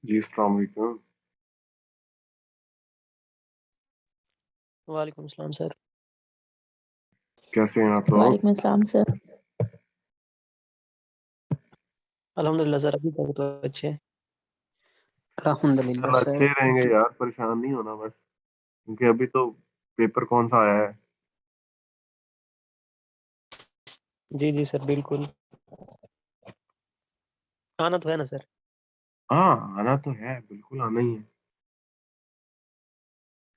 जी, अस्सलाम वालेकुम। वालेकुम सलाम सर। कैसे हैं आप लोग? वालेकुम अस्सलाम सर। अल्हम्दुलिल्लाह सर, अभी तक तो अच्छे हैं। अल्हम्दुलिल्लाह चल सर। अच्छे ही रहेंगे यार, परेशान नहीं होना बस, क्योंकि अभी तो पेपर कौन सा आया है। जी जी सर, बिल्कुल आना तो है ना सर। हाँ, आना तो है, बिल्कुल आना ही है।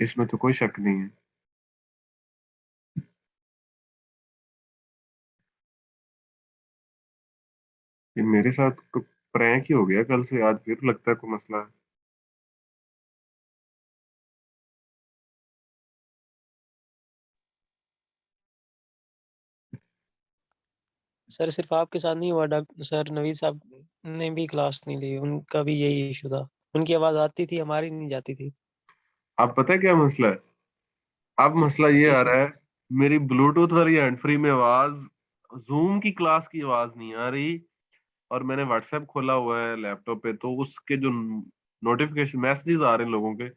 इसमें तो कोई शक नहीं है। ये मेरे साथ तो प्रैंक ही हो गया कल से, आज फिर लगता है कोई मसला है। सर सिर्फ आपके साथ नहीं हुआ, डॉक्टर सर नवीद साहब ने भी क्लास नहीं ली, उनका भी यही इशू था। उनकी आवाज आती थी, हमारी नहीं जाती थी। अब पता है क्या मसला है? अब मसला ये जी आ सर। रहा है, मेरी ब्लूटूथ वाली हैंड फ्री में आवाज, जूम की क्लास की आवाज नहीं आ रही। और मैंने व्हाट्सएप खोला हुआ है लैपटॉप पे, तो उसके जो नोटिफिकेशन मैसेजेस आ रहे हैं लोगों के,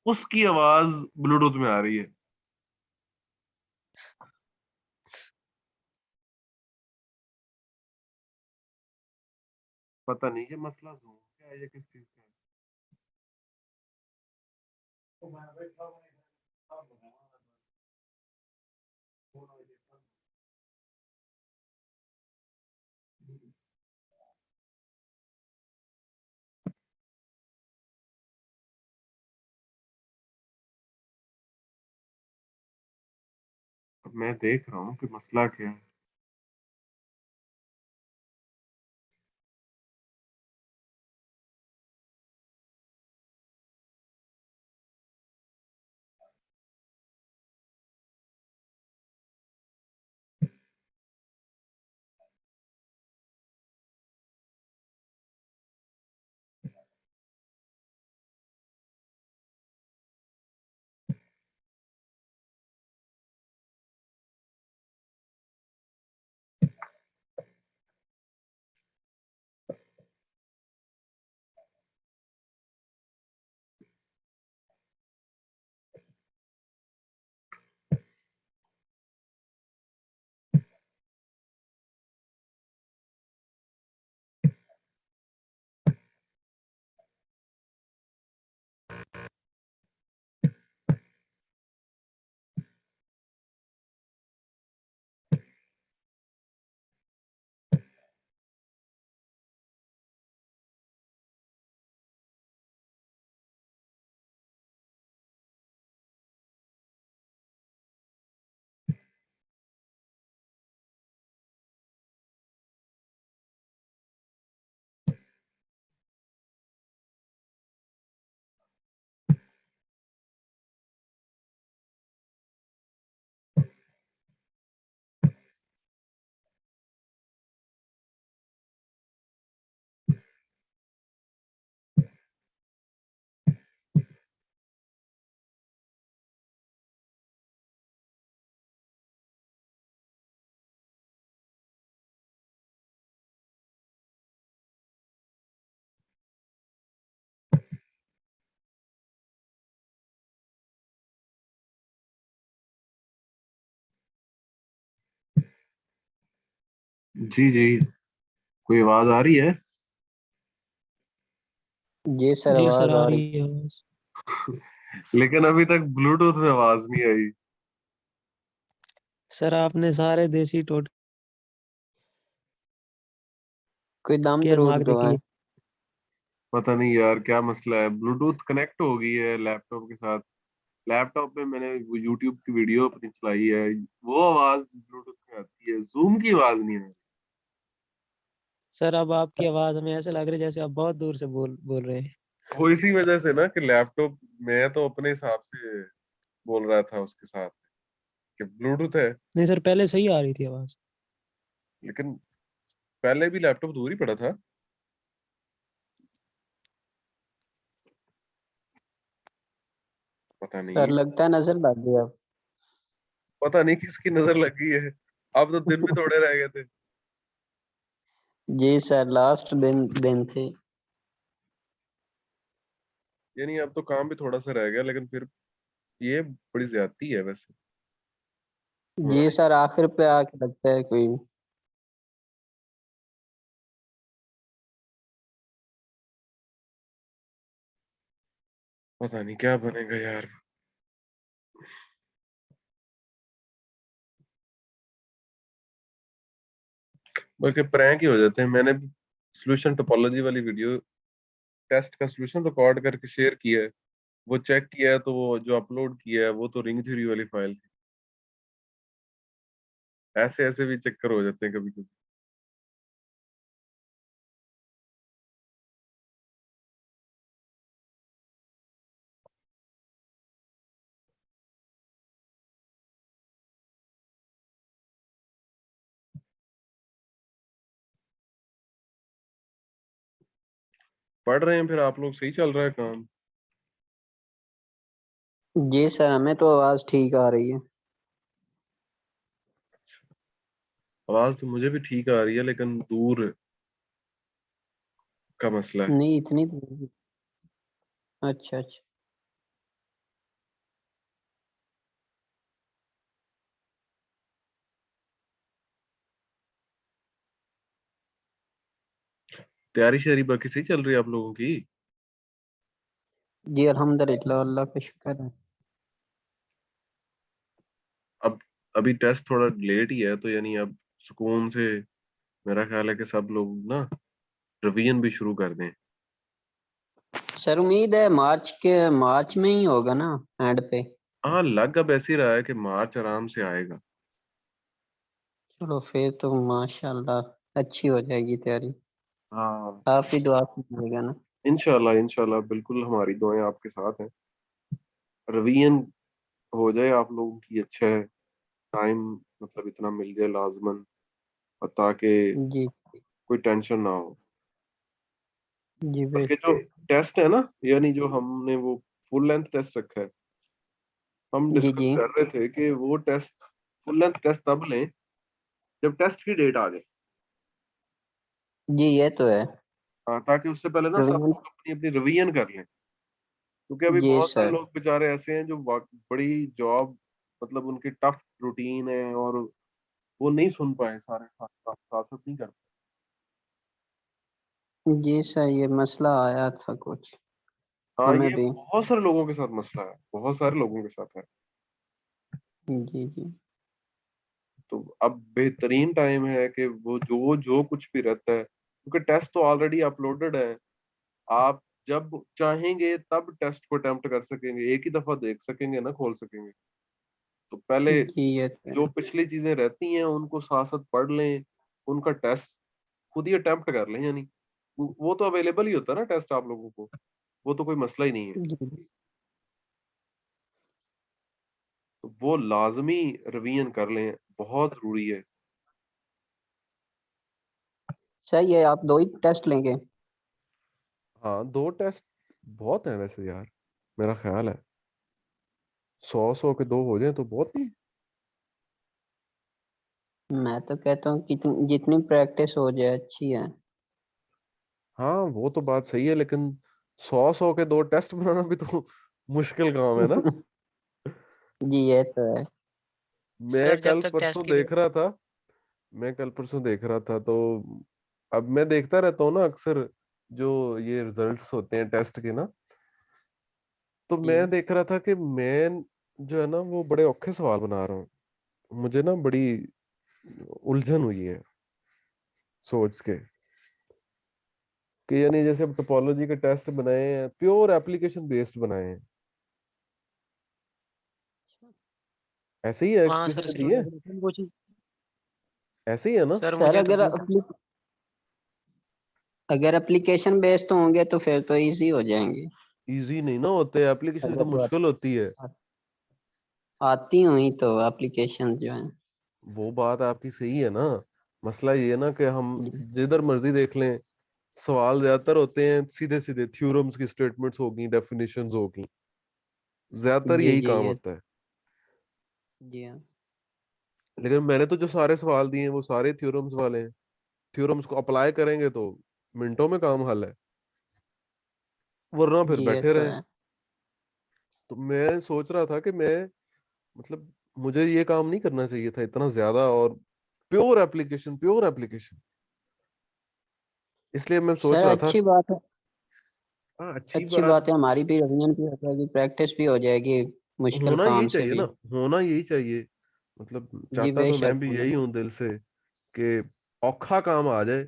उसकी आवाज ब्लूटूथ में आ रही है। पता नहीं ये मसला जूम का है या किस चीज का है। अब मैं देख रहा हूँ कि मसला क्या है। जी जी, कोई आवाज आ रही है? जी सर, जी सर, आवाज आ आ रही। रही है आवाज। लेकिन अभी तक ब्लूटूथ में आवाज नहीं आई। सर आपने सारे देसी टोटके कोई दम दरूद आजमा के देख करवाएं। लिए। पता नहीं यार क्या मसला है, ब्लूटूथ कनेक्ट हो गई है लैपटॉप के साथ। लैपटॉप में मैंने वो यूट्यूब की वीडियो अपनी चलाई है, वो आवाज ब्लूटूथ में आती है, जूम की आवाज नहीं है। सर अब आपकी आवाज हमें ऐसा लग रहा है जैसे आप बहुत दूर से बोल रहे हैं। वो इसी वजह से ना कि लैपटॉप, मैं तो अपने हिसाब से बोल रहा था उसके साथ कि ब्लूटूथ है। नहीं सर, पहले सही आ रही थी आवाज। लेकिन पहले भी लैपटॉप दूर ही पड़ा था। पता सर नहीं, लगता है नजर लग गई अब। पता नहीं किसकी नजर लग गई है। अब तो दिन भी थोड़े रह गए थे। जी सर, लास्ट दिन दिन थे। यानी अब तो काम भी थोड़ा सा रह गया, लेकिन फिर ये बड़ी ज्यादती है वैसे जी हमारी। सर, आखिर पे आके लगता है कोई। पता नहीं क्या बनेगा यार। बल्कि प्रैंक ही हो जाते हैं। मैंने सोल्यूशन टोपोलॉजी वाली वीडियो टेस्ट का सोल्यूशन रिकॉर्ड करके शेयर किया है, वो चेक किया है, तो वो जो अपलोड किया है वो तो रिंग थ्योरी वाली फाइल थी। ऐसे ऐसे भी चक्कर हो जाते हैं कभी कभी। पढ़ रहे हैं फिर आप लोग? सही चल रहा है काम? जी सर, हमें तो आवाज ठीक आ रही है। आवाज तो मुझे भी ठीक आ रही है, लेकिन दूर का मसला है। नहीं इतनी। अच्छा अच्छा। तैयारी शैयारी बाकी सही चल रही है आप लोगों की? जी अल्हम्दुलिल्लाह, अल्लाह का शुक्र है। अब अभी टेस्ट थोड़ा लेट ही है, तो यानी अब सुकून से मेरा ख्याल है कि सब लोग ना रिवीजन भी शुरू कर दें। सर उम्मीद है मार्च में ही होगा ना, एंड पे। हाँ, लग अब ऐसे ही रहा है कि मार्च आराम से आएगा। चलो फिर तो माशाल्लाह अच्छी हो जाएगी तैयारी। हाँ, आप ही दुआ कीजिएगा ना। इंशाल्लाह इंशाल्लाह, बिल्कुल हमारी दुआएं आपके साथ हैं। रिवीजन हो जाए आप लोगों की, अच्छा है। टाइम मतलब इतना मिल जाए लाजमन, और ताकि जी कोई टेंशन ना हो। जी बल्कि बेशक। जो टेस्ट है ना, यानी जो हमने वो फुल लेंथ टेस्ट रखा है, हम जी डिस्कस जी। कर रहे थे कि वो टेस्ट, फुल लेंथ टेस्ट तब लें जब टेस्ट की डेट आ जाए। जी ये तो है। हाँ, ताकि उससे पहले ना सब रिवीजन। लोग अपनी अपनी रिवीजन कर लें। क्योंकि अभी जी बहुत सारे सर। लोग बेचारे ऐसे हैं जो बड़ी जॉब, मतलब उनकी टफ रूटीन है, और वो नहीं सुन पाए, सारे साथ साथ साथ साथ नहीं कर जी सर, ये मसला आया था कुछ पाए। हाँ, हमें ये भी। बहुत सारे लोगों के साथ मसला है, बहुत सारे लोगों के साथ है। जी जी। तो अब बेहतरीन टाइम है कि वो जो जो कुछ भी रहता है, क्योंकि टेस्ट तो ऑलरेडी अपलोडेड है। आप जब चाहेंगे तब टेस्ट को अटेम्प्ट कर सकेंगे, एक ही दफा देख सकेंगे ना, खोल सकेंगे। तो पहले जी ये तो है। जो पिछली चीजें रहती हैं उनको साथ साथ पढ़ लें, उनका टेस्ट खुद ही अटेम्प्ट कर लें। यानी वो तो अवेलेबल ही होता है ना टेस्ट आप लोगों को, वो तो कोई मसला ही नहीं है। जी तो वो लाजमी रिवीजन कर लें, बहुत जरूरी है। सही है, आप दो ही टेस्ट लेंगे। हाँ, 2 टेस्ट बहुत है वैसे यार, मेरा ख्याल है 100 के 2 हो जाए तो बहुत ही। मैं तो कहता हूँ कि जितनी प्रैक्टिस हो जाए अच्छी है। हाँ, वो तो बात सही है, लेकिन 100 के 2 टेस्ट बनाना भी तो मुश्किल काम है ना। जी ये तो है। मैं सर जब कल तक टेस्ट परसों की देख रहा था मैं कल परसों देख रहा था, तो अब मैं देखता रहता हूँ ना अक्सर, जो ये रिजल्ट्स होते हैं टेस्ट के ना, तो जी मैं देख रहा था कि मैं जो है ना वो बड़े औखे सवाल बना रहा हूँ। मुझे ना बड़ी उलझन हुई है सोच के, कि यानी जैसे अब टोपोलॉजी के टेस्ट बनाए हैं, प्योर एप्लीकेशन बेस्ड बनाए हैं। ऐसे ही है हाँ किसी सर, ने सिर्फ दिए? एग्रीकल्चर कुछ। ऐसे ही है ना? सर सर, मुझे तो अगर एप्लीकेशन बेस्ड होंगे तो फिर तो इजी हो जाएंगे। इजी नहीं ना होते, एप्लीकेशन तो अगर वो मुश्किल होती है। आती हुई तो एप्लीकेशन जो है। वो बात आपकी सही है ना। मसला ये है ना कि हम जी जिधर मर्जी देख लें, सवाल ज्यादातर होते हैं सीधे सीधे, थ्योरम्स की स्टेटमेंट्स होगी, डेफिनेशंस होगी, ज्यादातर जी यही जी काम ये। होता है। जी हाँ। लेकिन मैंने तो जो सारे सवाल दिए हैं वो सारे थ्योरम्स वाले हैं। थ्योरम्स को अप्लाई करेंगे तो मिनटों में काम हल है। वरना फिर जी ये बैठे तो रहे। है। तो मैं सोच रहा था कि मैं मतलब मुझे ये काम नहीं करना चाहिए था इतना ज्यादा, और प्योर एप्लीकेशन, प्योर एप्लीकेशन। इसलिए मैं सोच सर रहा था। अच्छी बात है, हाँ, अच्छी अच्छी बात। बात है, हमारी भी रिवीजन भी हो जाएगी, प्रैक्टिस भी हो जाएगी मुश्किल होना यही काम से चाहिए ना, भी। होना यही चाहिए। मतलब जी चाहता तो मैं बेशक भी होना। यही हूँ दिल से कि औखा काम आ जाए,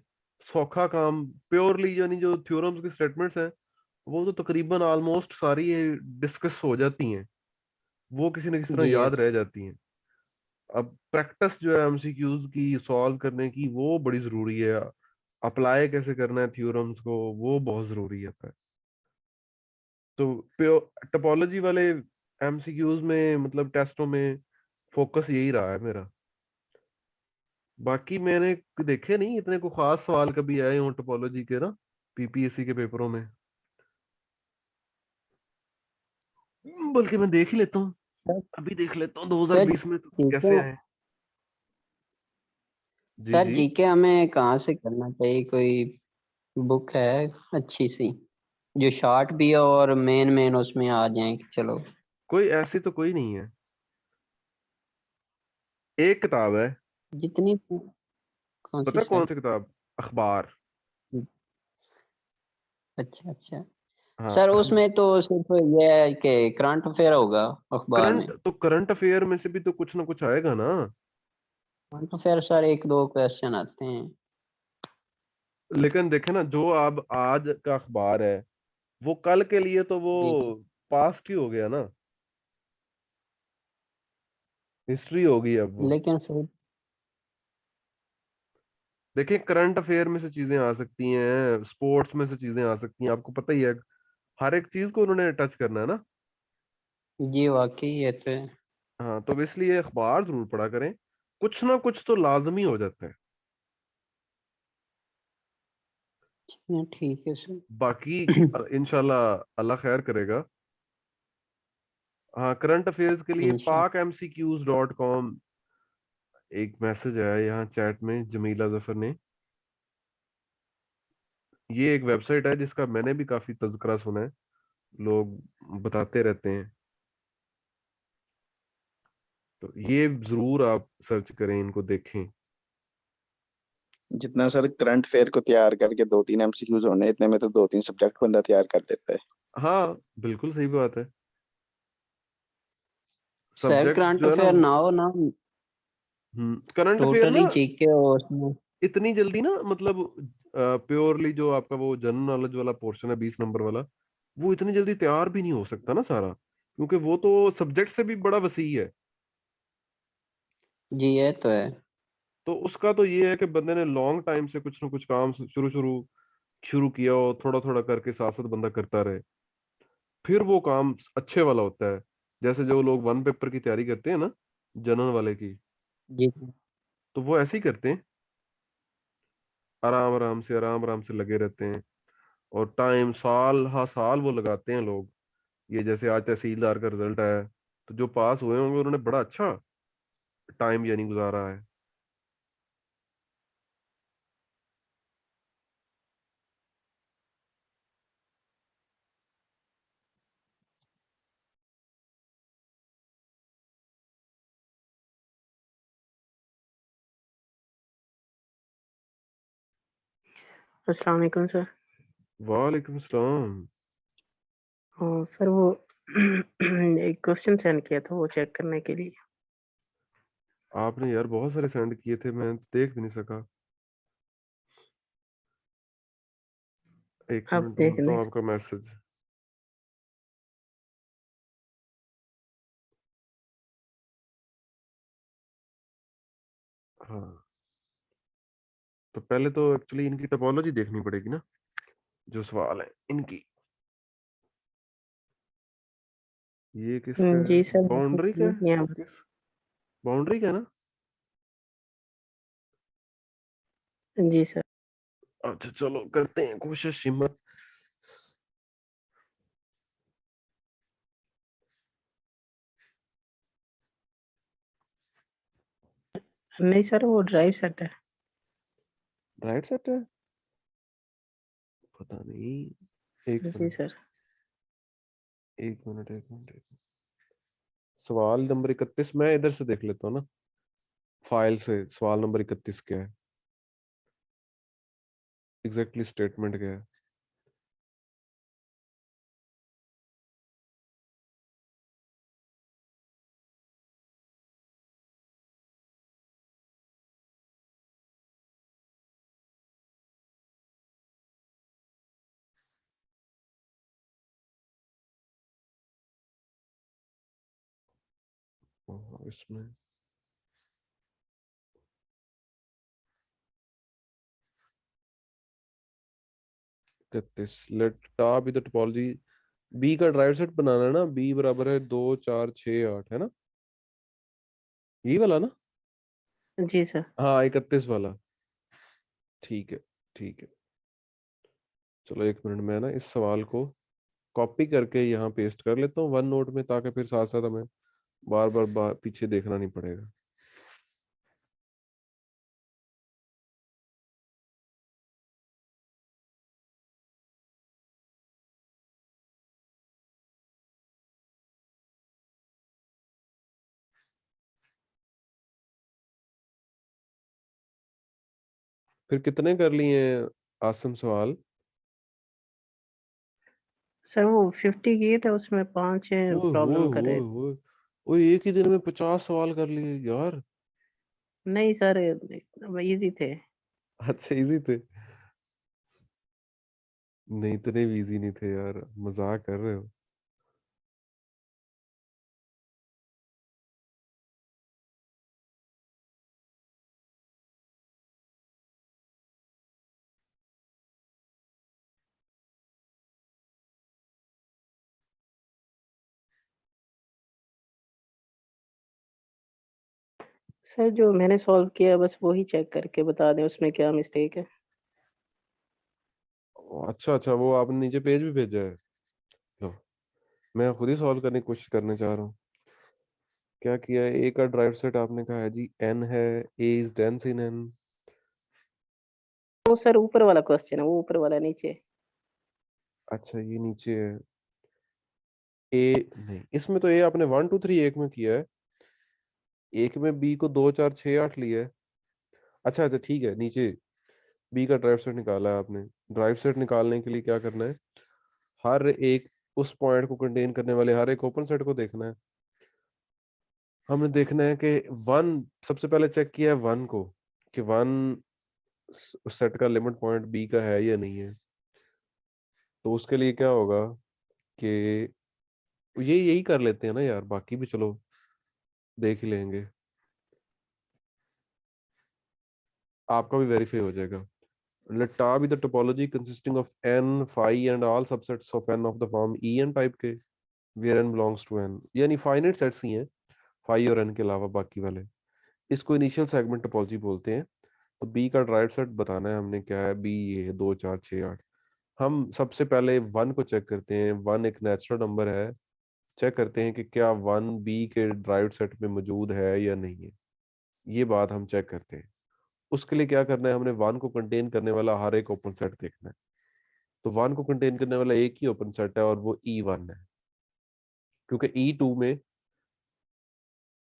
सौखा काम। प्योरली यानी जो थ्योरम्स की स्टेटमेंट्स हैं वो तो तकरीबन ऑलमोस्ट सारी डिस्कस हो जाती हैं, वो किसी न किसी तरह जी ये याद तो रह जाती हैं। अब प्रैक्टिस जो है एमसीक्यूज की सॉल्व करने की वो बड़ी जरूरी है। अप्लाई कैसे करना है थ्योरम्स को, वो बहुत जरूरी है। तो टोपोलॉजी वाले एमसीक्यूज में मतलब टेस्टों में फोकस यही रहा है मेरा। बाकी मैंने देखे नहीं इतने को खास सवाल कभी आए हो टोपोलॉजी के ना पीपीएससी के पेपरों में। बल्कि मैं देख ही लेता हूँ, सर। अभी देख लेता हूँ सर 2020 में तो ठीक कैसे है, आए। जी सर जी। जीके हमें कहाँ से करना चाहिए, कोई बुक है अच्छी सी जो शॉर्ट भी हो और मेन मेन उसमें आ जाए कि चलो। कोई ऐसी तो कोई नहीं है, एक किताब है। जितनी कौन सी पता है कौन सर? सी किताब? अखबार। अच्छा अच्छा। हाँ, सर उसमें तो सिर्फ ये है कि करंट अफेयर होगा अखबार में। करंट अफेयर में से भी तो कुछ ना कुछ आएगा ना। करंट अफेयर सर एक दो क्वेश्चन आते हैं। लेकिन देखे ना, जो अब आज का अखबार है वो कल के लिए तो वो जी पास्ट ही हो गया ना, हिस्ट्री होगी अब वो। लेकिन फिर देखिए, करंट अफेयर में से चीजें आ सकती हैं, स्पोर्ट्स में से चीजें आ सकती हैं, आपको पता ही है। हर एक चीज को उन्होंने टच करना है ना। जी वाकई ये तो है। हाँ, तो इसलिए अखबार जरूर पढ़ा करें, कुछ ना कुछ तो लाजमी हो जाता है। ठीक है सर। बाकी इंशाल्लाह अल्लाह खैर करेगा। हाँ, करंट अफेयर्स के लिए इंशाल्लाह। pakmcqs.com एक मैसेज आया यहाँ चैट में जमीला जफर ने। ये एक वेबसाइट है जिसका मैंने भी काफी तज़किरा सुना है, लोग बताते रहते हैं। तो ये जरूर आप सर्च करें, इनको देखें। जितना सर करंट अफेयर को तैयार करके 2-3 एमसीक्यूज होने, इतने में तो 2-3 सब्जेक्ट बंदा तैयार कर लेता है। हाँ, बिल्कुल सही बात है। सर सब्जेक्ट करंट जो है ना, अफेयर ना हो ना, करंट अफेयर टोटली ना जीके हो उसमें। इतनी जल्दी ना, मतलब प्योरली जो आपका वो जनरल नॉलेज वाला पोर्शन है 20 नंबर वाला, वो इतनी जल्दी तैयार भी नहीं हो सकता ना सारा, क्योंकि वो तो सब्जेक्ट से भी बड़ा वसी है। जी ये तो है। तो उसका तो ये है कि बंदे ने लॉन्ग टाइम से कुछ ना कुछ काम शुरू शुरू शुरू किया हो, थोड़ा थोड़ा करके साथ साथ बंदा करता रहे, फिर वो काम अच्छे वाला होता है। जैसे जो लोग वन पेपर की तैयारी करते हैं ना, जनरल वाले की, जी तो वो ऐसे ही करते हैं, आराम आराम से लगे रहते हैं। और टाइम साल हाँ साल वो लगाते हैं लोग। ये जैसे आज तहसीलदार का रिजल्ट आया है, तो जो पास हुए होंगे उन्होंने बड़ा अच्छा टाइम यानी गुजारा है। अस्सलाम वालेकुम सर। वालेकुम सलाम। सर वो एक क्वेश्चन सेंड किया था वो चेक करने के लिए। आपने यार बहुत सारे सेंड किए थे, मैं देख भी नहीं सका। एक आप मिनट देख ढूंढता लें। हूँ आपका मैसेज। हाँ, तो पहले तो एक्चुअली इनकी टोपोलॉजी देखनी पड़ेगी ना, जो सवाल है इनकी। ये किसका है? जी सर बाउंड्री का है? यहाँ किस बाउंड्री का है ना? जी सर। अच्छा चलो करते हैं कोशिश, हिम्मत। नहीं सर वो ड्राइव सेट है। राइट सेट है? पता नहीं, एक जी मिनट। सर। एक मिनट एक मिनट एक मिनट। सवाल नंबर 31 मैं इधर से देख लेता हूँ ना, फाइल से। सवाल नंबर 31 क्या है, एग्जैक्टली स्टेटमेंट क्या है? इसमें 31 लेट टा बी द टोपोलॉजी। बी का ड्राइव सेट बनाना है ना, बी बराबर है 2 4 6 8 है ना, ये वाला ना? जी सर। हाँ 31 वाला, ठीक है ठीक है। चलो एक मिनट, मैं ना इस सवाल को कॉपी करके यहाँ पेस्ट कर लेता हूँ वन नोट में, ताकि फिर साथ साथ हमें बार पीछे देखना नहीं पड़ेगा। फिर कितने कर लिए आसम सवाल? सर वो 50 किए थे, उसमें 5 ओए होए प्रॉब्लम कर होए रहे। होए, ओए एक ही दिन में 50 सवाल कर लिए यार। नहीं सर, इजी थे। अच्छा इजी थे? नहीं इतने भी इजी नहीं थे यार, मजाक कर रहे हो? सर जो मैंने सॉल्व किया बस वही चेक करके बता दें उसमें क्या मिस्टेक है। अच्छा अच्छा, वो आपने नीचे पेज भी भेजा है? लो, मैं खुद ही सॉल्व करने की कोशिश करने चाह रहा हूँ। क्या किया है, ए का ड्राइव सेट आपने कहा है जी एन है, ए इज डेंस इन एन। वो सर ऊपर वाला क्वेश्चन है, वो ऊपर वाला नीचे। अच्छा ये नीचे है। ए नहीं, इसमें तो ए आपने 1 2 3 एक में किया है, एक में बी को 2 4 6 8 लिया है। अच्छा अच्छा ठीक है, नीचे बी का ड्राइव सेट निकाला है आपने। ड्राइव सेट निकालने के लिए क्या करना है, हर एक उस पॉइंट को कंटेन करने वाले हर एक ओपन सेट को देखना है। हमने देखना है कि वन, सबसे पहले चेक किया है वन को, कि वन सेट का लिमिट पॉइंट बी का है या नहीं है। तो उसके लिए क्या होगा कि यही कर लेते हैं ना यार, बाकी भी चलो देख ही लेंगे, आपका भी वेरीफाई हो जाएगा। Let tar be the topology consisting of n, phi and all subsets of n of the form En type के, where n belongs to n, यानी फाइनाइट सेट्स ही हैं phi और n के अलावा बाकी वाले। इसको इनिशियल सेगमेंट टोपोलॉजी बोलते हैं। तो b का ड्राइव सेट बताना है हमने, क्या है b, ये है 2 4 6 8। हम सबसे पहले वन को चेक करते हैं, वन एक नेचुरल नंबर है, चेक करते हैं कि क्या वन बी के ड्राइव सेट में मौजूद है या नहीं है, ये बात हम चेक करते हैं। उसके लिए क्या करना है, हमने वन को कंटेन करने वाला हर एक ओपन सेट देखना है। तो वन को कंटेन करने वाला एक ही ओपन सेट है और वो E1 है, क्योंकि E2 में,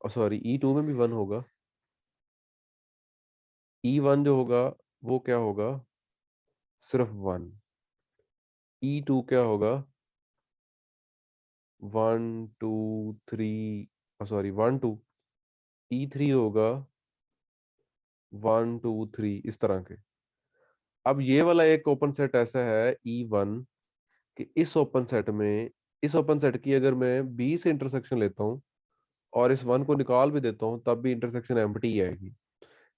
सॉरी E2 में भी वन होगा। E1 जो होगा वो क्या होगा, सिर्फ वन। E2 क्या होगा, 1 2 3, सॉरी 1 2। E3 होगा 1 2 3, इस तरह के। अब ये वाला एक ओपन सेट ऐसा है E1 कि इस ओपन सेट की अगर मैं बी से इंटरसेक्शन लेता हूँ और इस वन को निकाल भी देता हूँ, तब भी इंटरसेक्शन एम्प्टी ही आएगी।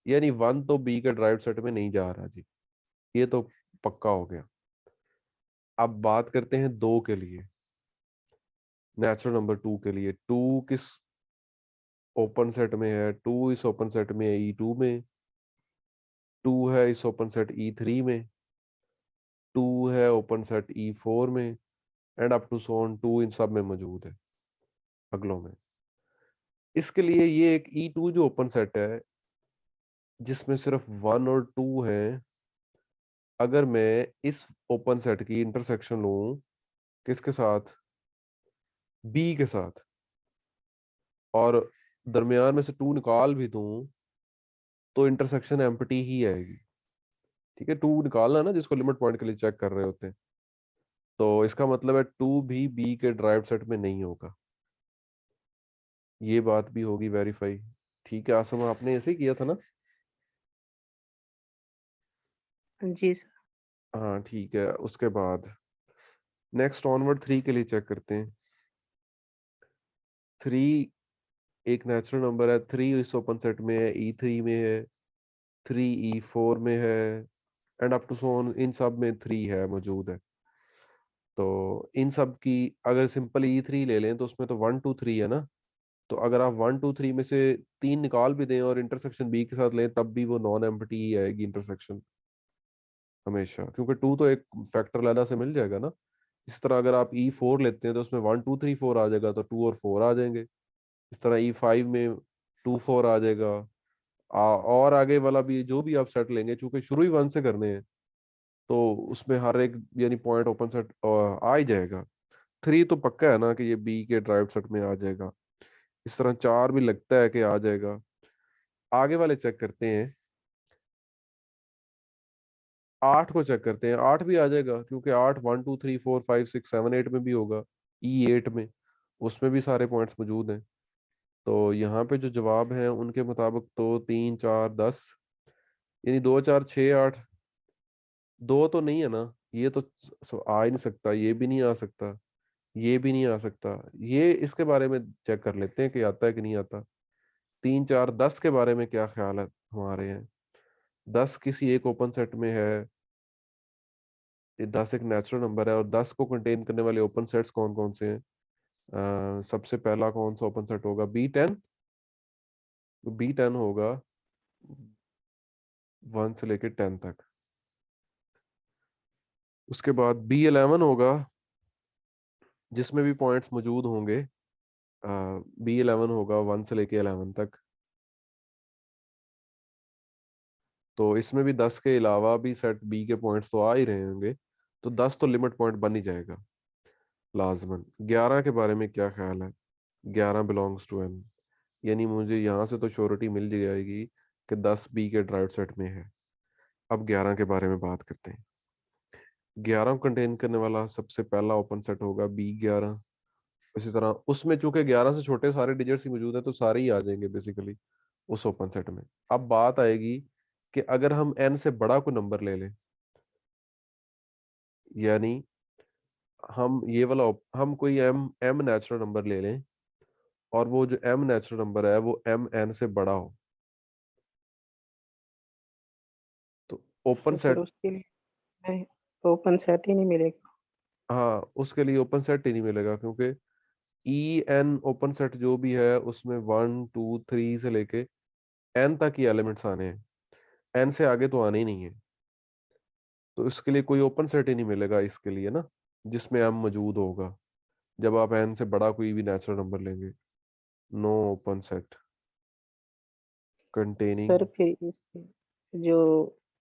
यानी वन तो बी के ड्राइव सेट में नहीं जा रहा जी, ये तो पक्का हो गया। अब बात करते हैं दो के लिए, नेचुरल नंबर टू के लिए। टू किस ओपन सेट में है, टू इस ओपन सेट में है E2 में, टू है इस ओपन सेट E3 में, टू है ओपन सेट E4 में, and up to so on, two इन सब में मौजूद है अगलों में। इसके लिए ये एक E2 जो ओपन सेट है जिसमें सिर्फ वन और टू है, अगर मैं इस ओपन सेट की इंटरसेक्शन लूं किसके साथ, बी के साथ और दरमियान में से 2 निकाल भी दूं तो इंटरसेक्शन एम्प्टी ही आएगी। ठीक है, 2 निकालना है ना जिसको लिमिट पॉइंट के लिए चेक कर रहे होते हैं, तो इसका मतलब है 2 भी बी के ड्राइव सेट में नहीं होगा। ये बात भी होगी वेरीफाई। ठीक है आसम, आपने ऐसे ही किया था ना? जी सर। हाँ ठीक है, उसके बाद नेक्स्ट ऑनवर्ड 3 के लिए चेक करते हैं। 3 एक नेचुरल नंबर है, 3 इस ओपन सेट में है, E3 में है, 3 E4 में है, and up to so on, इन सब में 3 है मौजूद है। तो इन सब की अगर सिंपल E3 ले लें तो उसमें तो 1 2 3 है ना, तो अगर आप 1 2 3 में से 3 निकाल भी दें और इंटरसेक्शन बी के साथ लें तब भी वो नॉन एम्प्टी ही आएगी इंटरसेक्शन हमेशा, क्योंकि 2 तो एक फैक्टर अलग से मिल जाएगा ना। इस तरह अगर आप E4 लेते हैं तो उसमें 1 2 3 4 आ जाएगा, तो 2 और 4 आ जाएंगे। इस तरह E5 में 2 4 आ जाएगा। और आगे वाला भी जो भी आप सेट लेंगे, चूंकि शुरू ही 1 से करने हैं तो उसमें हर एक यानी पॉइंट ओपन सेट आ ही जाएगा। 3 तो पक्का है ना कि ये बी के ड्राइव सेट में आ जाएगा। इस तरह 4 भी लगता है कि आ जाएगा। आगे वाले चेक करते हैं, 8 को चेक करते हैं। 8 भी आ जाएगा क्योंकि 8 1 2 3 4 5 6 7 8 में भी होगा, E8 में, उसमें भी सारे पॉइंट्स मौजूद हैं। तो यहाँ पे जो जवाब हैं उनके मुताबिक तो 3 4 10, यानी 2 4 6 8, 2 तो नहीं है ना, ये तो आ ही नहीं सकता, ये भी नहीं आ सकता, ये भी नहीं आ सकता। ये इसके बारे में चेक कर लेते हैं कि आता है कि नहीं आता। 3 4 10 के बारे में क्या ख्याल है हमारे हैं? 10 किसी एक ओपन सेट में है, ये 10 एक नेचुरल नंबर है, और 10 को कंटेन करने वाले ओपन सेट्स कौन कौन से हैं? सबसे पहला कौन सा ओपन सेट होगा? B10। B10 होगा 1 से लेके 10 तक। उसके बाद B11 होगा जिसमें भी पॉइंट्स मौजूद होंगे। B11 होगा 1 से लेके 11 तक। तो इसमें भी 10 के अलावा भी सेट बी के पॉइंट्स तो आ ही रहे होंगे, तो 10 तो लिमिट पॉइंट बन ही जाएगा लाजमन। 11 के बारे में क्या ख्याल है? 11 बिलोंग्स टू M, यानी मुझे यहाँ से तो श्योरिटी मिल जाएगी कि 10 बी के ड्राइव सेट में है। अब 11 के बारे में बात करते हैं। 11 को कंटेन करने वाला सबसे पहला ओपन सेट होगा B11। इसी तरह उसमें चूंकि 11 से छोटे सारे डिजिट्स ही मौजूद है तो सारे ही आ जाएंगे बेसिकली उस ओपन सेट में। अब बात आएगी कि अगर हम n से बड़ा कोई नंबर ले लें, यानी हम ये वाला हम कोई m नेचुरल नंबर ले लें और वो जो m नेचुरल नंबर है वो m n से बड़ा हो, तो ओपन तो सर सेट, उसके लिए ओपन सेट ही नहीं मिलेगा। हाँ उसके लिए ओपन सेट ही नहीं मिलेगा, क्योंकि En ओपन सेट जो भी है उसमें 1 2 3 से लेके n तक ही एलिमेंट्स आने हैं, n से आगे तो आने ही नहीं है। तो इसके लिए कोई ओपन सेट ही नहीं मिलेगा इसके लिए ना, जिसमें m मौजूद होगा जब आप n से बड़ा कोई भी नेचुरल नंबर लेंगे। No open set containing. Sir फिर इसके जो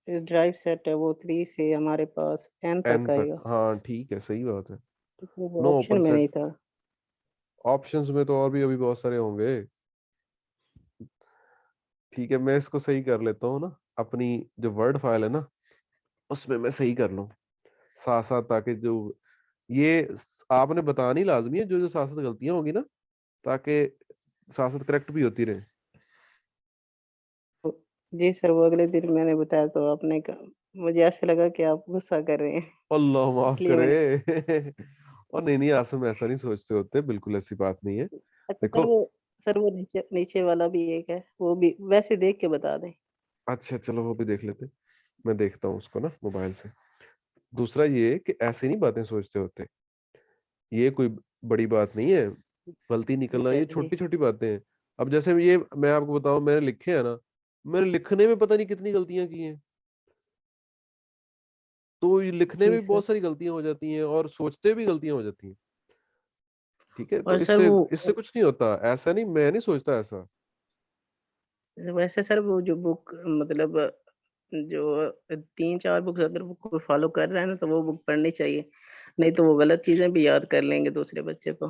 ड्राइव सेट है वो 3 से हमारे पास n n तक तक, आएगा, हाँ ठीक है, सही बात है। तो वो नो ऑप्शन ओपन में नहीं सेट, था। ऑप्शंस में तो और भी अभी बहुत सारे होंगे। ठीक है, मैं इसको सही कर लेता हूँ ना, अपनी जो वर्ड फाइल है ना उसमें मैं सही कर लूँ साथ साथ, ताकि जो ये आपने बतानी लाजमी है जो जो साथ साथ गलतियां होंगी ना, ताकि साथ साथ करेक्ट भी होती रहे। तो जी सर, वो अगले दिन मैंने बताया तो आपने कहा, मुझे ऐसा लगा कि आप गुस्सा कर रहे हैं, अल्लाह माफ इसलिए मैंने। करे। और नहीं नहीं आसम, ऐसा नहीं सोचते होते, बिल्कुल ऐसी बात नहीं है। अच्छा देखो, सर वो नीचे नीचे वाला भी एक है, वो भी वैसे देख के बता दें। अच्छा चलो वो भी देख लेते, मैं देखता हूँ उसको ना मोबाइल से। दूसरा ये कि ऐसी नहीं बातें सोचते होते, ये कोई बड़ी बात नहीं है, गलती जी निकलना ये सर जी। छोटी छोटी बातें हैं। अब जैसे ये मैं आपको बताऊं, मैंने लिखे हैं ना, मैंने लिखने में पता नहीं कितनी गलतियां की हैं, तो ये लिखने जी में भी सर। बहुत सारी गलतियां हो जाती हैं और सोचते भी गलतियां हो जाती हैं। ठीक है, तो और सर इससे वो इससे कुछ नहीं होता, ऐसा नहीं, मैं नहीं सोचता ऐसा। वैसे सर वो जो बुक मतलब जो 3-4 बुक्स अगर वो कोई फॉलो कर रहा है ना तो वो बुक पढ़नी चाहिए, नहीं तो वो गलत चीजें भी याद कर लेंगे दूसरे बच्चे को।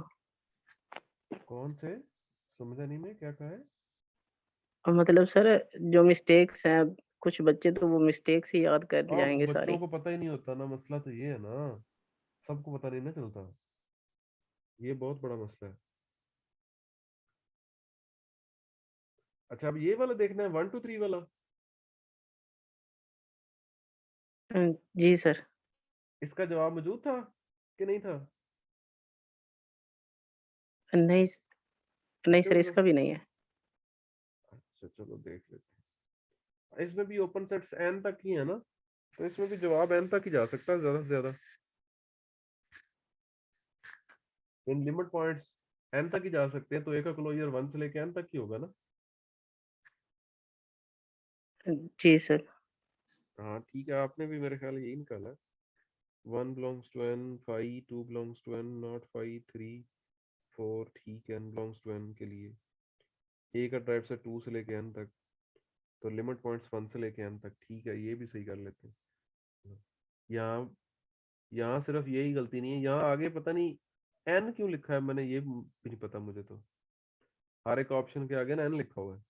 कौन से? समझा नहीं मैं, क्या कहा है? मतलब सर जो मिस्टेक्स हैं, कुछ बच्चे तो वो मिस्टेक्स ही याद कर आप जाएंगे बच्चों सारी। को पता ही नहीं होता ना, मसला तो ये है ना, सबको पता नहीं ना चलता, ये बहुत बड़ा मसला है। अच्छा, अब ये वाला देखना है, 1 2 3 वाला। जी सर। इसका जवाब मौजूद था कि नहीं था? नहीं नहीं इसका सर, भी इसका भी नहीं है। अच्छा चलो देख लेते हैं। इसमें भी ओपन सेट्स n तक ही है ना, तो इसमें भी जवाब n तक ही जा सकता है ज्यादा से ज्यादा। इन लिमिट पॉइंट्स n तक ही जा सकते हैं, तो ए का क्लोजर 1 से लेके n तक ही होगा ना। जी सर। हाँ ठीक है, आपने भी मेरे ख्याल यही निकाला। 1 belongs to n, 5 2 belongs to n, not 5 3 4, ठीक है, n belongs to n के लिए ए का ड्राइव से 2 से लेके n तक, तो लिमिट पॉइंट्स 1 से लेके n तक, ठीक है, ये भी सही कर लेते हैं। यहाँ यहाँ सिर्फ यही गलती नहीं है, यहाँ आगे पता नहीं n क्यों लिखा है मैंने, ये भी नहीं पता मुझे, तो हर एक ऑप्शन के आगे ना n लिखा हुआ है,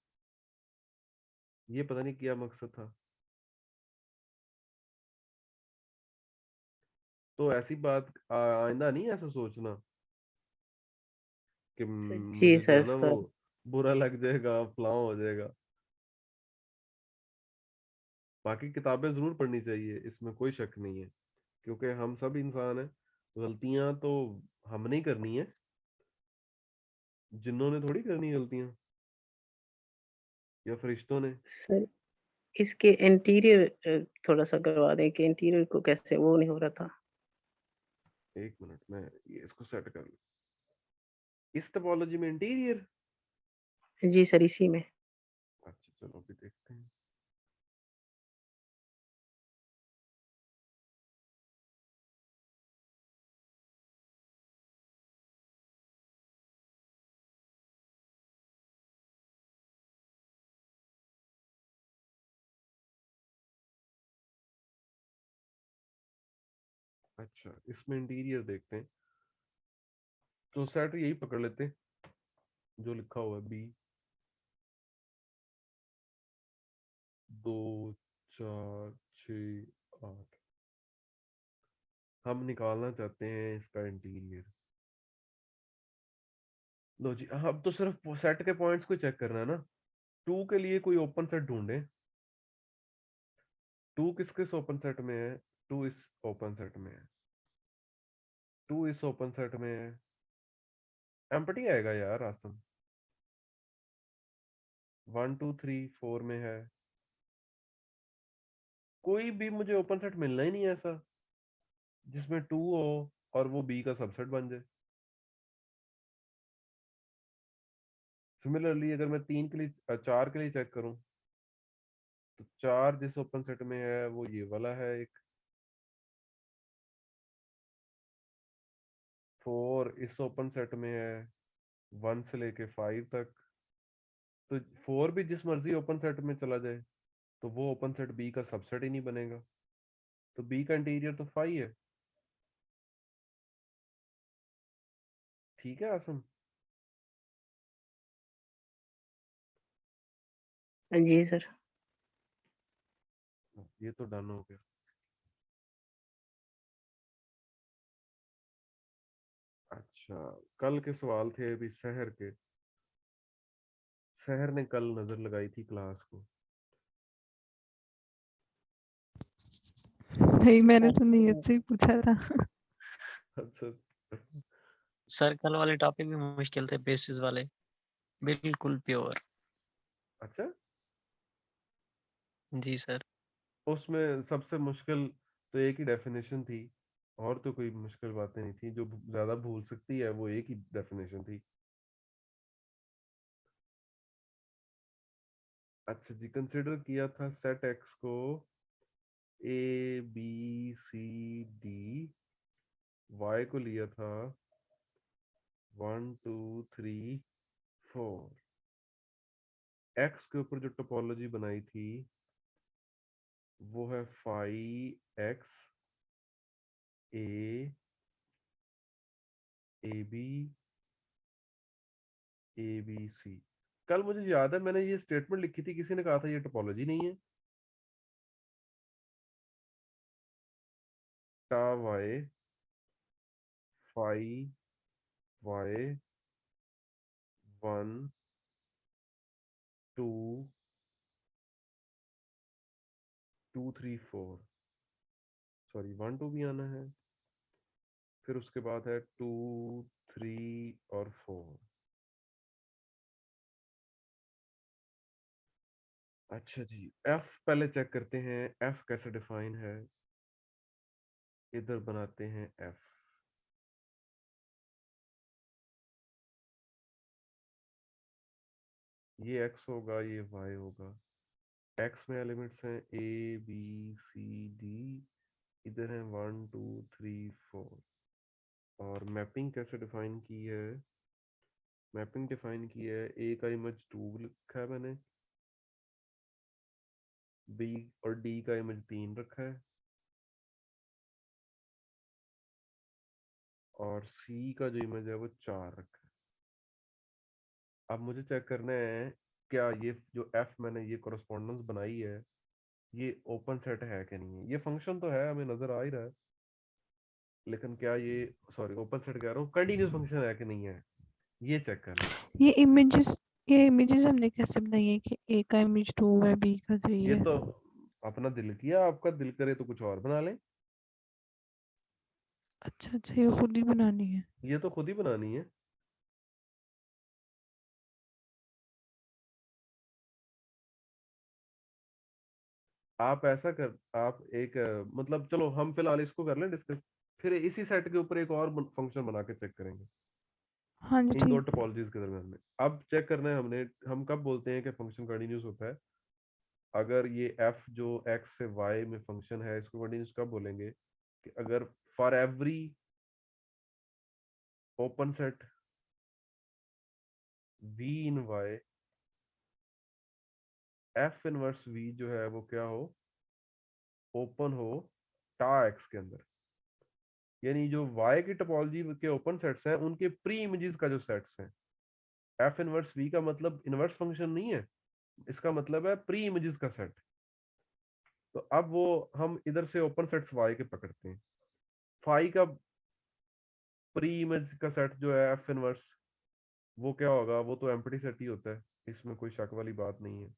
ये पता नहीं क्या मकसद था। तो ऐसी बात आइंदा नहीं ऐसा सोचना कि जी मुझे जो सर है ना वो सर। बुरा लग जाएगा, फलां हो जाएगा। बाकी किताबें जरूर पढ़नी चाहिए, इसमें कोई शक नहीं है, क्योंकि हम सब इंसान हैं, गलतियां तो हमने ही करनी है, जिन्हों ने थोड़ी करनी गलतियां, या फरिश्तों ने। सर इसके इंटीरियर थोड़ा सा करवा दें कि इंटीरियर को कैसे वो नहीं हो रहा था। एक मिनट में ये इसको सेट कर लूं। इस टोपोलॉजी में इंटीरियर, जी सर, इसी में। अच्छा चलो अभी देखते हैं। अच्छा, इसमें इंटीरियर देखते हैं, तो सेट यही पकड़ लेते हैं जो लिखा हुआ है, बी 2 4 6 8। हम निकालना चाहते हैं इसका इंटीरियर। लो जी, अब तो सिर्फ सेट के पॉइंट्स को चेक करना है ना। 2 के लिए कोई ओपन सेट ढूंढे। 2 किस किस ओपन सेट में है? 2 इस ओपन सेट में है, 2 इस ओपन सेट में है, एम्प्टी आएगा यार आसम। 1 2 3 4 में है, कोई भी मुझे ओपन सेट मिलना ही नहीं है ऐसा जिसमें 2 हो और वो बी का सबसेट बन जाए। सिमिलरली अगर मैं 3 के लिए 4 के लिए चेक करूं, तो 4 जिस ओपन सेट में है वो ये वाला है एक, 4 इस ओपन सेट में है 1 से लेके 5 तक, तो 4 भी जिस मर्जी ओपन सेट में चला जाए तो वो ओपन सेट बी का सबसेट ही नहीं बनेगा, तो बी का इंटीरियर तो 5 है। ठीक है आसम। जी सर। ये तो डन हो गया। अच्छा, कल के सवाल थे अभी शहर के। शहर ने कल नजर लगाई थी क्लास को। नहीं, मैंने तो नीयत से ही पूछा था। अच्छा सर कल वाले टॉपिक भी मुश्किल थे, बेसिस वाले, बिल्कुल प्योर। अच्छा, जी सर। उसमें सबसे मुश्किल तो एक ही डेफिनेशन थी, और तो कोई मुश्किल बातें नहीं थी, जो ज्यादा भूल सकती है वो एक ही डेफिनेशन थी। अच्छा जी, कंसिडर किया था सेट एक्स को A B C D, Y को लिया था 1 2 3 4, एक्स के ऊपर जो टोपोलॉजी बनाई थी वो है 5x ए बी ABC। कल मुझे याद है मैंने ये स्टेटमेंट लिखी थी, किसी ने कहा था ये टोपोलॉजी नहीं है। टा y फाई y 1 2 2 3 4, सॉरी 1 2 भी आना है, फिर उसके बाद है 2 3 और 4। अच्छा जी, f पहले चेक करते हैं f कैसे डिफाइन है। इधर बनाते हैं f। ये x होगा, ये y होगा। x में एलिमेंट्स हैं a b c d, इधर है 1 2 3 4। और मैपिंग कैसे डिफाइन की है? मैपिंग डिफाइन की है, a का इमेज 2 लिखा है मैंने, b और d का इमेज 3 रखा है, और c का जो इमेज है वो 4 रखा है। अब मुझे चेक करना है क्या ये जो f मैंने ये कोरस्पोंडेंस बनाई है ये ओपन सेट है कि नहीं है। ये फंक्शन तो है, हमें नजर आ ही रहा है, लेकिन क्या ये, सॉरी ओपन सेट कह रहा हूँ, कंटिन्यूस फंक्शन है कि नहीं है, ये चेक करना है। ये इमेजेस हमने कैसे बनाई है कि ए का इमेज 2 है, बी का 3 ये है? तो अपना दिल किया, आपका दिल करे तो कुछ और बना ले। अच्छा, ये खुद ही बनानी है। ये तो खुद ही बनानी है। आप ऐसा कर, आप एक मतलब चलो हम फिलहाल इसको कर लें डिस्कस, फिर इसी सेट के ऊपर एक और फंक्शन बना के चेक करेंगे हाँ जी, इन दो ठीक। टोपोलॉजीज के दरमियान में। अब चेक करना है हमने, हम कब बोलते हैं कि फंक्शन कंटिन्यूस होता है? अगर ये f जो x से y में फंक्शन है, इसको कंटिन्यूस कब बोलेंगे? कि अगर for every open set v in y, f inverse v जो है वो क्या हो, ओपन हो टा x के अंदर। यानी जो y की टोपोलॉजी के ओपन सेट्स हैं उनके प्री इमेजेस का जो सेट्स हैं, f इनवर्स v का मतलब इनवर्स फंक्शन नहीं है, इसका मतलब है प्री इमेजेस का सेट। तो अब वो हम इधर से ओपन सेट्स y के पकड़ते हैं, फाई का प्री इमेज का सेट जो है f इनवर्स, वो क्या होगा? वो तो एम्प्टी सेट ही होता है, इसमें कोई शक वाली बात नहीं है।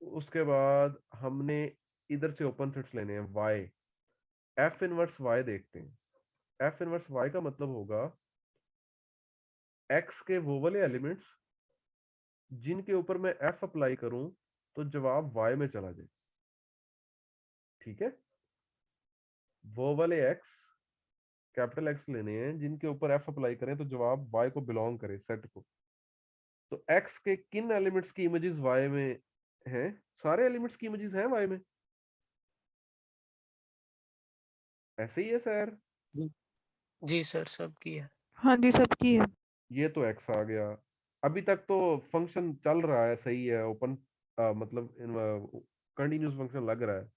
उसके बाद हमने इधर से ओपन सेट्स लेने हैं y, f इनवर्स y देखते हैं। f इनवर्स y का मतलब होगा x के वो वाले एलिमेंट्स जिनके ऊपर मैं f अप्लाई करूं तो जवाब y में चला जाए। ठीक है, वो वाले x, कैपिटल X लेने हैं जिनके ऊपर f अप्लाई करें तो जवाब y को बिलोंग करे, सेट को। तो x के किन एलिमेंट्स की इमेजेस y में हैं? सारे एलिमेंट्स की इमेजेस हैं y में, ऐसे ही है सर। जी सर, सब की है। हाँ जी, सबकी है। ये तो x आ गया। अभी तक तो फंक्शन चल रहा है, सही है, ओपन मतलब कंटिन्यूस फंक्शन लग रहा है,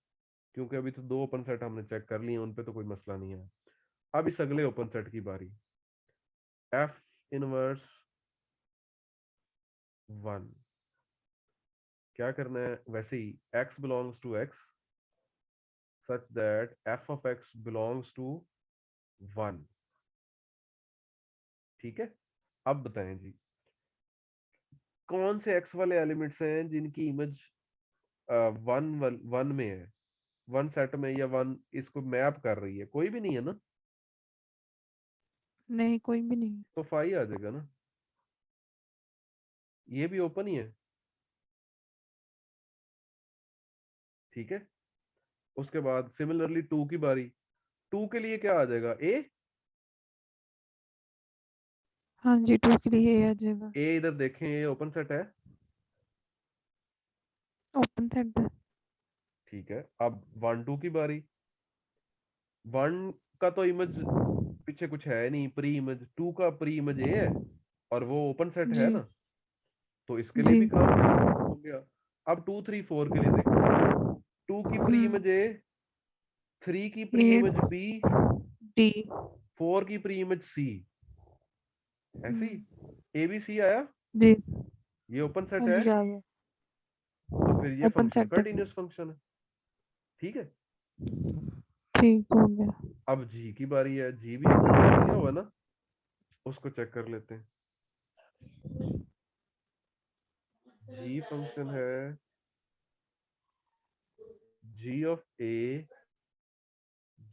क्योंकि अभी तो 2 ओपन सेट हमने चेक कर लिए, उन पे तो कोई मसला नहीं है। अब इस अगले ओपन सेट की बारी, f इनवर्स 1। क्या करना है? वैसे ही x belongs to x such that f of x belongs to 1। ठीक है, अब बताएं जी कौन से x वाले एलिमेंट्स हैं जिनकी इमेज 1 में है, 1 सेट में, या 1 इसको मैप कर रही है? कोई भी नहीं है ना, नहीं, कोई भी नहीं। तो फाई आ जाएगा ना, ये भी ओपन ही है। ठीक है, उसके बाद सिमिलरली 2 की बारी, 2 के लिए क्या आ जाएगा? ए, हाँ जी, 2 के लिए आ जाएगा। ए इधर देखें, ये ओपन सेट है। ओपन सेट है। ठीक है, अब 1 2 की बारी, 1 का तो इमेज पीछे कुछ है नहीं, प्री इमेज 2 का प्री इमेज ए है और वो ओपन सेट है जी। ना, तो इसके लिए जी। भी काम हो गया। अब 2 3 4 के लिए देखो, 2 की प्री इमेज ए, 3 की प्री ए, इमेज बी, डी। 4 की प्री इमेज सी। ऐसे ही ABC आया, जी ये ओपन सेट हाँ है, जी आ गया तो फिर ये ओपन फंक्शन सेट है कंटीन्यूअस फंक्शन है। ठीक है, ठीक हो गया अब G की बारी है। G भी हमने चेक किया हुआ ना, उसको चेक कर लेते हैं। G फंक्शन है G of A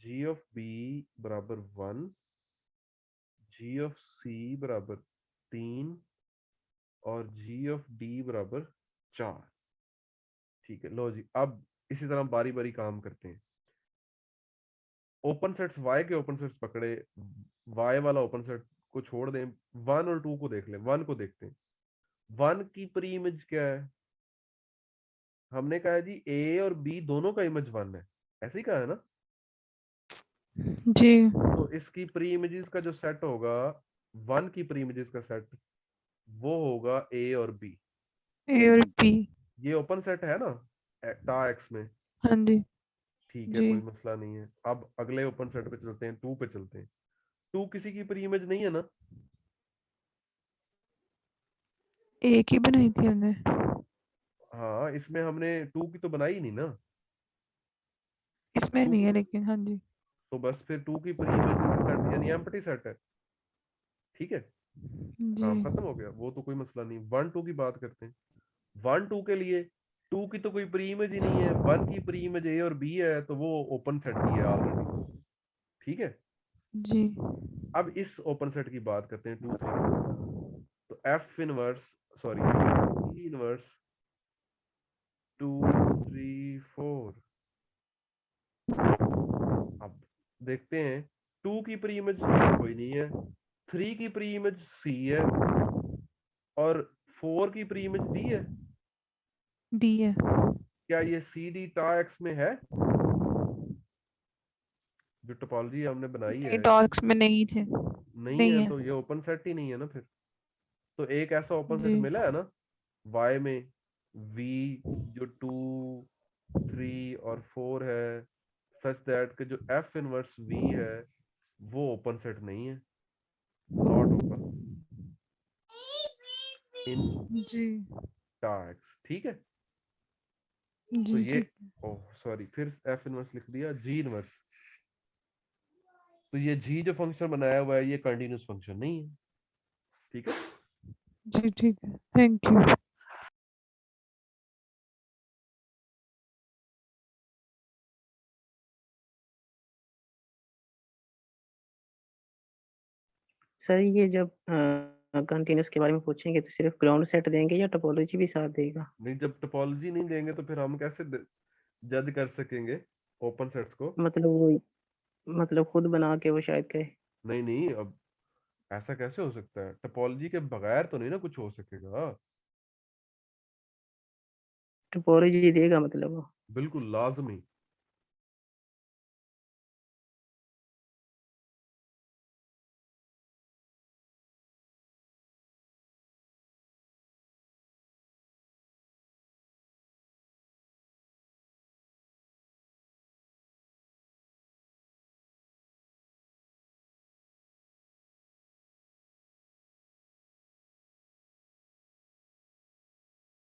G of B बराबर 1, G ऑफ C बराबर 3 और G ऑफ D बराबर 4। ठीक है, लो जी, अब इसी तरह बारी बारी काम करते हैं। ओपन सेट्स Y के ओपन सेट्स पकड़े, Y वाला ओपन सेट को छोड़ दें, 1 और 2 को देख लें। 1 को देखते हैं। 1 की प्री इमेज क्या है? हमने कहा है जी A और B दोनों का इमेज 1 है, ऐसे ही कहा है ना। जी तो इसकी प्री इमेजेस का जो सेट होगा, 1 की प्री इमेजेस का सेट, वो होगा A और B। ए और बी ये ओपन सेट है ना टा एक्स में। हाँ जी ठीक है, जी कोई मसला नहीं है। अब अगले ओपन सेट पे चलते हैं, 2 पे चलते हैं। 2 किसी की प्री इमेज नहीं है ना। एक ही बनाई थी हमने हाँ, इसमें हमने 2 की तो बनाई नहीं ना। इसमें 2 नहीं की है लेकिन हाँ जी तो बस फिर 2 की प्री इमेज सेट यानी एम्प्टी सेट है। ठीक है, जी काम खत्म हो गया, वो तो कोई मसला नहीं। 1 2 की बात करते हैं। 1 2 के लिए 2 की तो कोई प्री इमेज ही नहीं है। 1 की प्री इमेज A और B है, तो वो ओपन सेट ही है ऑलरेडी। ठीक है, जी अब इस ओपन सेट की बात करते हैं 2 3 की। तो F inverse sorry E inverse 2 3 4। अब देखते हैं, 2 की प्री इमेज कोई नहीं है, 3 की प्री इमेज C है और 4 की प्री इमेज D है। डी है क्या ये CD टा एक्स में है? जो टोपोलॉजी हमने बनाई नहीं है टॉक्स में नहीं थे नहीं नहीं है, है तो ये ओपन सेट ही नहीं है ना फिर। तो एक ऐसा ओपन सेट जी मिला है ना Y में, V जो 2 3 और 4 है, सच दैट के जो F इनवर्स V है वो ओपन सेट नहीं है, नॉट ओपन इन जी टा एक्स। ठीक है, तो जी ये ठीक ओह सॉरी, फिर F इनवर्स लिख दिया, G इनवर्स। तो ये G जो फंक्शन बनाया हुआ है ये कंटिन्यूअस फंक्शन नहीं है। ठीक है, जी ठीक है थैंक यू सर ये जब कंटीन्यूअस के बारे में पूछेंगे तो सिर्फ ग्राउंड सेट देंगे या टोपोलॉजी भी साथ देगा? नहीं, जब टोपोलॉजी नहीं देंगे तो फिर हम कैसे जज कर सकेंगे ओपन सेट्स को? मतलब वो मतलब खुद बना के वो शायद कहे। नहीं नहीं, अब ऐसा कैसे हो सकता है? टोपोलॉजी के बगैर तो नहीं ना कुछ हो सकेगा। टोपोलॉजी देगा मतलब वो। बिल्कुल लाजमी।